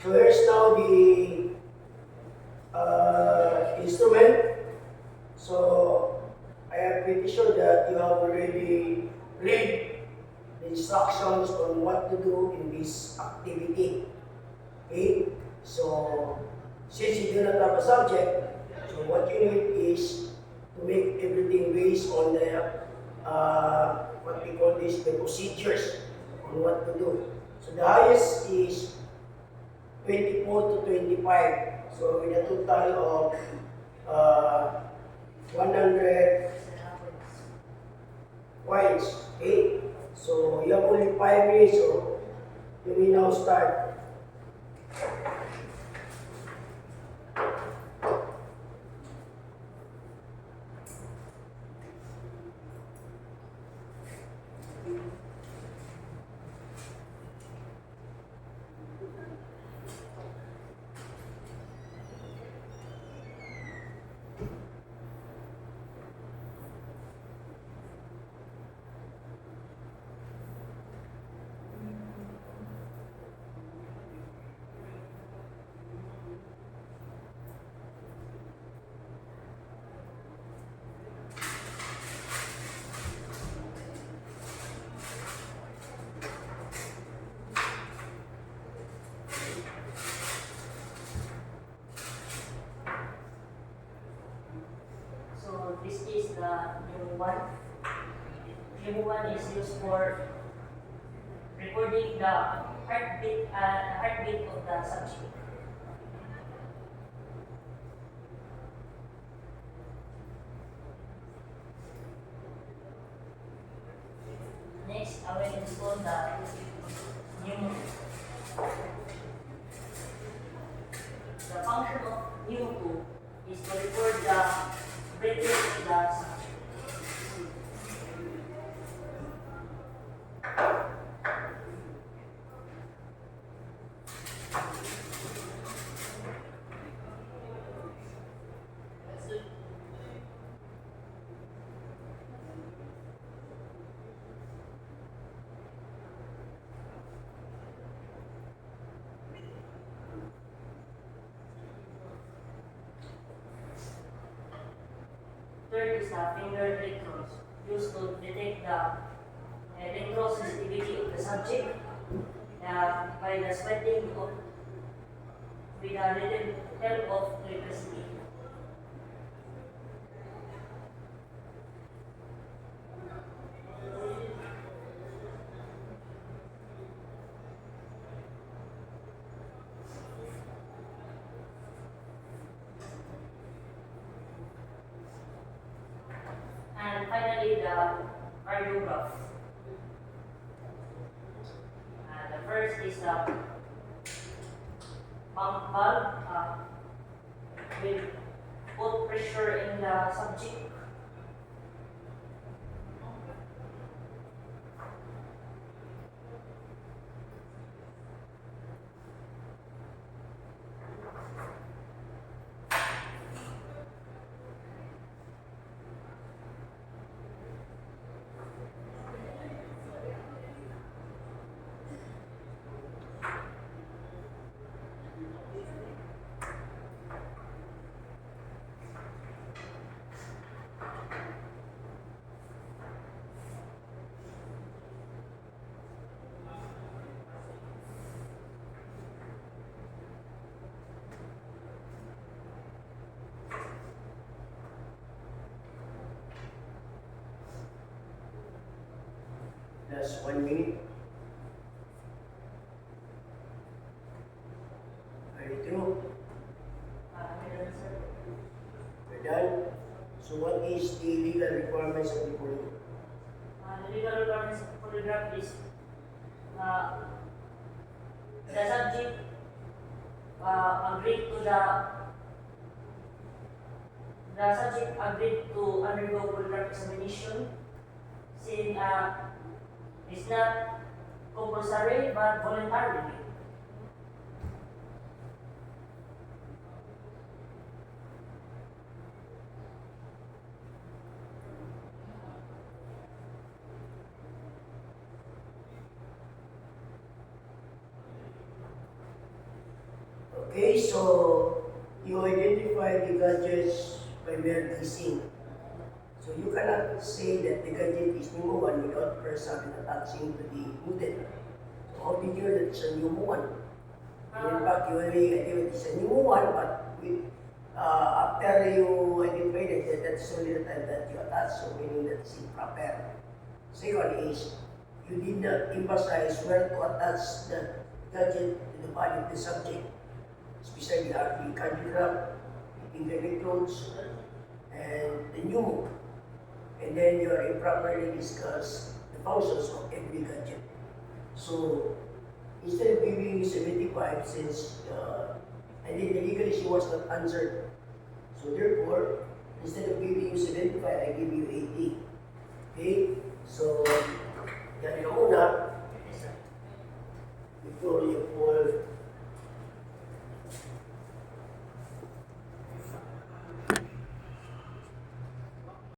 So here's now the instrument. So I am pretty sure that you have already read the instructions on what to do in this activity. Okay? So since you do not have a subject, so what you need is to make everything based on the what we call this, the procedures on what to do. So the highest is 24 to 25. So with a total of 100 points. Okay? So you have only 5 minutes, so you may now start. So this is the new one. New one is used for recording the heartbeat of the subject. Next, I will install the new. The function of new 2 is to record the breathing of the subject. Third is the finger electrodes, used to detect the electrosensitivity of the subject by the sweating of with a little help of electricity. And finally, the cardiograph. The first is the pump valve. Will put pressure in the subject. That's 1 minute. Are you through? We're done. So what is the legal requirements of the polygraph? The legal requirements of polygraph is the subject agreed to the subject agreed to undergo polygraph examination, since it's not compulsory but voluntary. Okay, so you identify the gadgets by mere guessing. So you cannot say that the gadget is new one without first having attaching to the model. So how did you know that it's a new one? And in fact, you only identify it's a new one, but after you identify that, that's only the time that you attach, so meaning that it's improper. Second is, you did not emphasize where to attach the gadget to the body of the subject, especially the cardiogram, the finger electrodes, and the pneumo. And then you are improperly discuss the functions of every gadget. So instead of giving you 75, since and then the legal issue was not answered, so therefore instead of giving you 75, I give you 80. Okay? So yan yung una before you fall